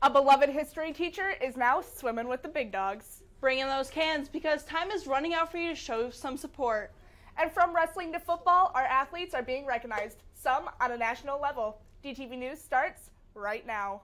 A beloved history teacher is now swimming with the big dogs. Bring in those cans because time is running out for you to show some support. And from wrestling to football, our athletes are being recognized, some on a national level. DTV News starts right now.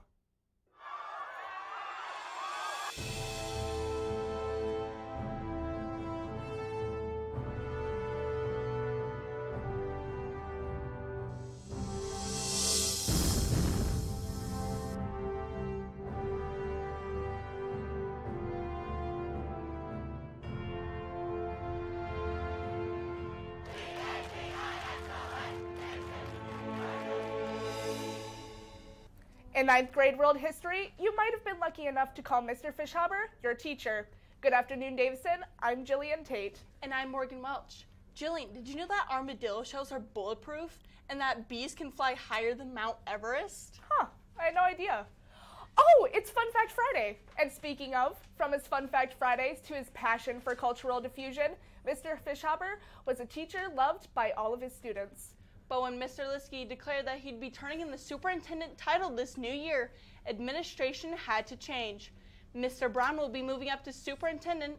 In 9th grade world history, you might have been lucky enough to call Mr. Fischhaber your teacher. Good afternoon, Davison. I'm Jillian Tate. And I'm Morgan Welch. Jillian, did you know that armadillo shells are bulletproof and that bees can fly higher than Mount Everest? Huh, I had no idea. Oh, it's Fun Fact Friday. And speaking of, from his Fun Fact Fridays to his passion for cultural diffusion, Mr. Fischhaber was a teacher loved by all of his students. But when Mr. Liskey declared that he'd be turning in the superintendent title this new year, administration had to change. Mr. Brown will be moving up to superintendent,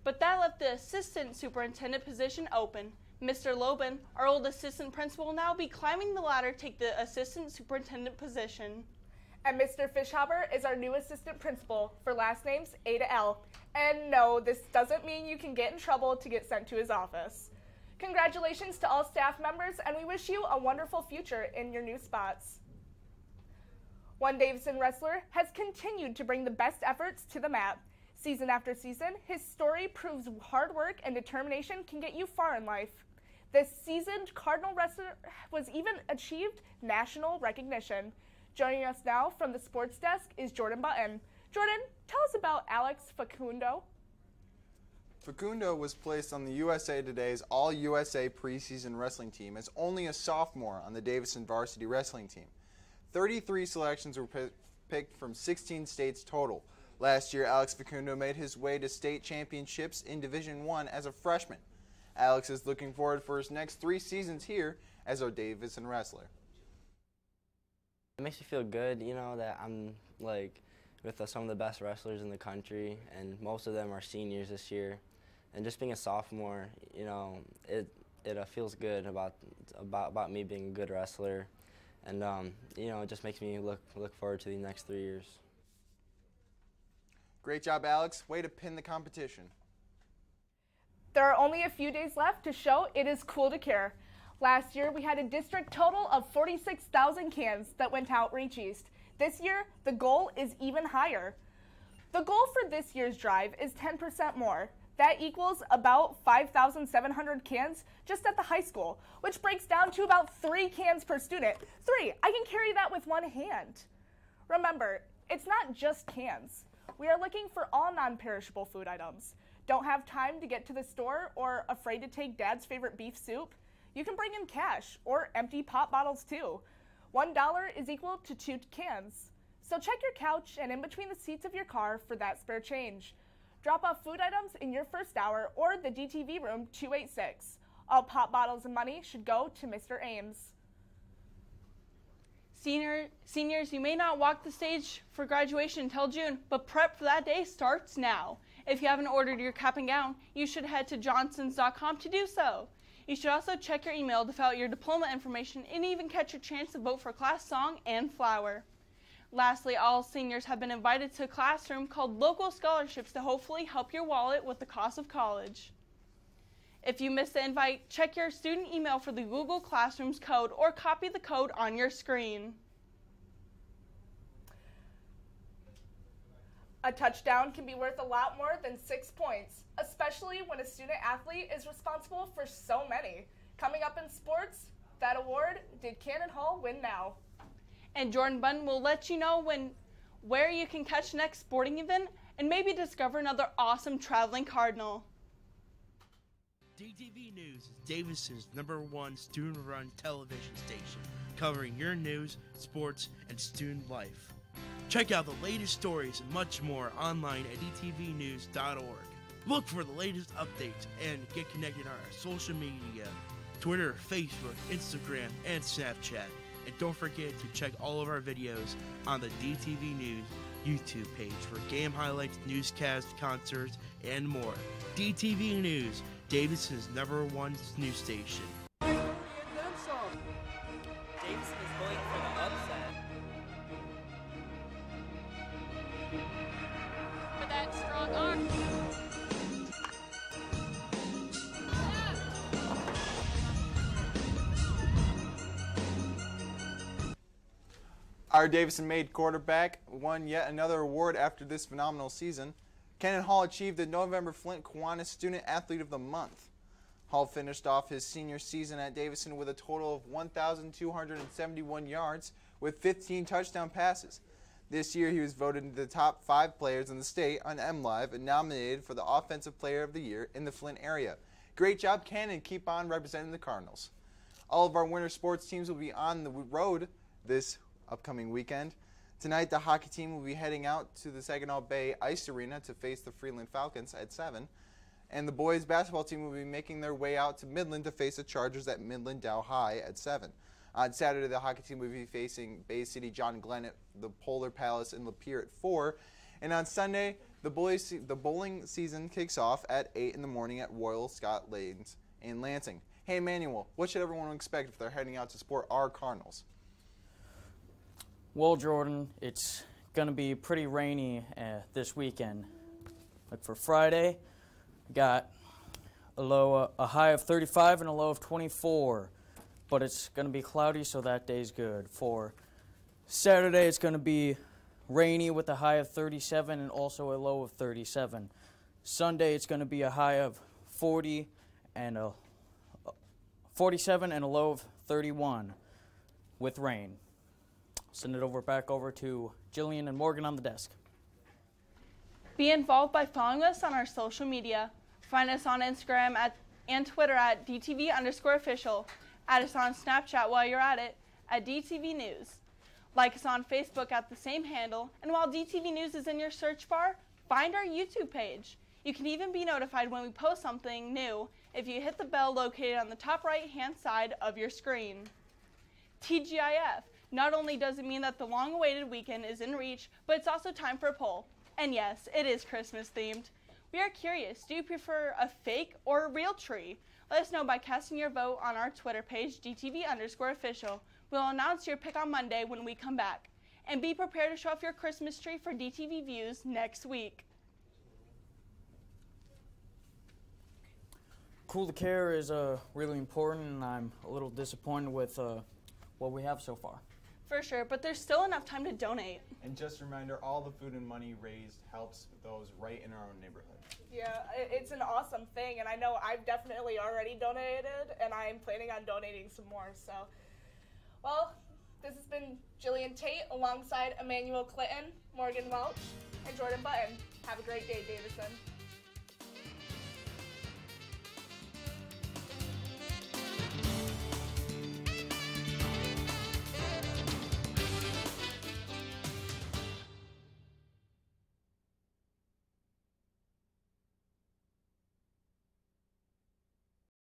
but that left the assistant superintendent position open. Mr. Loban, our old assistant principal, will now be climbing the ladder to take the assistant superintendent position. And Mr. Fischhaber is our new assistant principal for last names A to L. And no, this doesn't mean you can get in trouble to get sent to his office. Congratulations to all staff members, and we wish you a wonderful future in your new spots. One Davison wrestler has continued to bring the best efforts to the mat. Season after season, his story proves hard work and determination can get you far in life. This seasoned Cardinal wrestler was even achieved national recognition. Joining us now from the sports desk is Jordan Button. Jordan, tell us about Alex Facundo. Facundo was placed on the USA Today's All-USA preseason wrestling team as only a sophomore on the Davison varsity wrestling team. 33 selections were picked from 16 states total. Last year, Alex Facundo made his way to state championships in Division I as a freshman. Alex is looking forward for his next 3 seasons here as a Davison wrestler. It makes me feel good, you know, that I'm with some of the best wrestlers in the country, and most of them are seniors this year. And just being a sophomore, you know, it feels good about me being a good wrestler, and you know, it just makes me look forward to the next 3 years. Great job, Alex. Way to pin the competition. There are only a few days left to show it is cool to care. Last year, we had a district total of 46,000 cans that went out Reach East. This year, the goal is even higher. The goal for this year's drive is 10% more. That equals about 5,700 cans just at the high school, which breaks down to about 3 cans per student. 3, I can carry that with one hand. Remember, it's not just cans. We are looking for all non-perishable food items. Don't have time to get to the store or afraid to take Dad's favorite beef soup? You can bring in cash or empty pop bottles too. $1 is equal to 2 cans. So check your couch and in between the seats of your car for that spare change. Drop off food items in your first hour or the DTV room 286. All pop bottles and money should go to Mr. Ames. Seniors, you may not walk the stage for graduation until June, but prep for that day starts now. If you haven't ordered your cap and gown, you should head to johnsons.com to do so. You should also check your email to fill out your diploma information and even catch your chance to vote for class song and flower. Lastly, all seniors have been invited to a classroom called Local Scholarships to hopefully help your wallet with the cost of college. If you missed the invite, check your student email for the Google Classroom's code or copy the code on your screen. A touchdown can be worth a lot more than 6 points, especially when a student athlete is responsible for so many. Coming up in sports, that award, did Cannon Hall win now? And Jordan Bunn will let you know where you can catch the next sporting event and maybe discover another awesome traveling Cardinal. DTV News is Davison's #1 student-run television station, covering your news, sports, and student life. Check out the latest stories and much more online at dtvnews.org. Look for the latest updates and get connected on our social media, Twitter, Facebook, Instagram, and Snapchat. And don't forget to check all of our videos on the DTV News YouTube page for game highlights, newscasts, concerts, and more. DTV News, Davison's #1 news station. Davison is going for the upset. For that strong arm. Our Davison-made quarterback won yet another award after this phenomenal season. Kenan Hall achieved the November Flint Kiwanis Student Athlete of the Month. Hall finished off his senior season at Davison with a total of 1,271 yards with 15 touchdown passes. This year he was voted into the top 5 players in the state on MLive and nominated for the Offensive Player of the Year in the Flint area. Great job, Ken, and keep on representing the Cardinals. All of our winter sports teams will be on the road this upcoming weekend. Tonight, the hockey team will be heading out to the Saginaw Bay Ice Arena to face the Freeland Falcons at 7. And the boys basketball team will be making their way out to Midland to face the Chargers at Midland Dow High at 7. On Saturday, the hockey team will be facing Bay City John Glenn at the Polar Palace in Lapeer at 4. And on Sunday, the bowling season kicks off at 8 in the morning at Royal Scott Lanes in Lansing. Hey, Emmanuel, what should everyone expect if they're heading out to support our Cardinals? Well, Jordan, it's going to be pretty rainy this weekend. Like for Friday, we got a high of 35 and a low of 24. But it's going to be cloudy, so that day's good. For Saturday, it's going to be rainy with a high of 37 and also a low of 37. Sunday, it's going to be a high of 40 and a 47 and a low of 31 with rain. Send it back over to Jillian and Morgan on the desk. Be involved by following us on our social media. Find us on Instagram and Twitter at DTV_official. Add us on Snapchat while you're at it at DTV News. Like us on Facebook at the same handle. And while DTV News is in your search bar, find our YouTube page. You can even be notified when we post something new if you hit the bell located on the top right-hand side of your screen. TGIF. Not only does it mean that the long-awaited weekend is in reach, but it's also time for a poll. And yes, it is Christmas themed. We are curious, do you prefer a fake or a real tree? Let us know by casting your vote on our Twitter page, DTV_official. We'll announce your pick on Monday when we come back. And be prepared to show off your Christmas tree for DTV views next week. Cool to Care is really important, and I'm a little disappointed with what we have so far. For sure, but there's still enough time to donate. And just a reminder, all the food and money raised helps those right in our own neighborhood. Yeah, it's an awesome thing, and I know I've definitely already donated, and I'm planning on donating some more. So, well, this has been Jillian Tate alongside Emmanuel Clinton, Morgan Welch, and Jordan Button. Have a great day, Davison.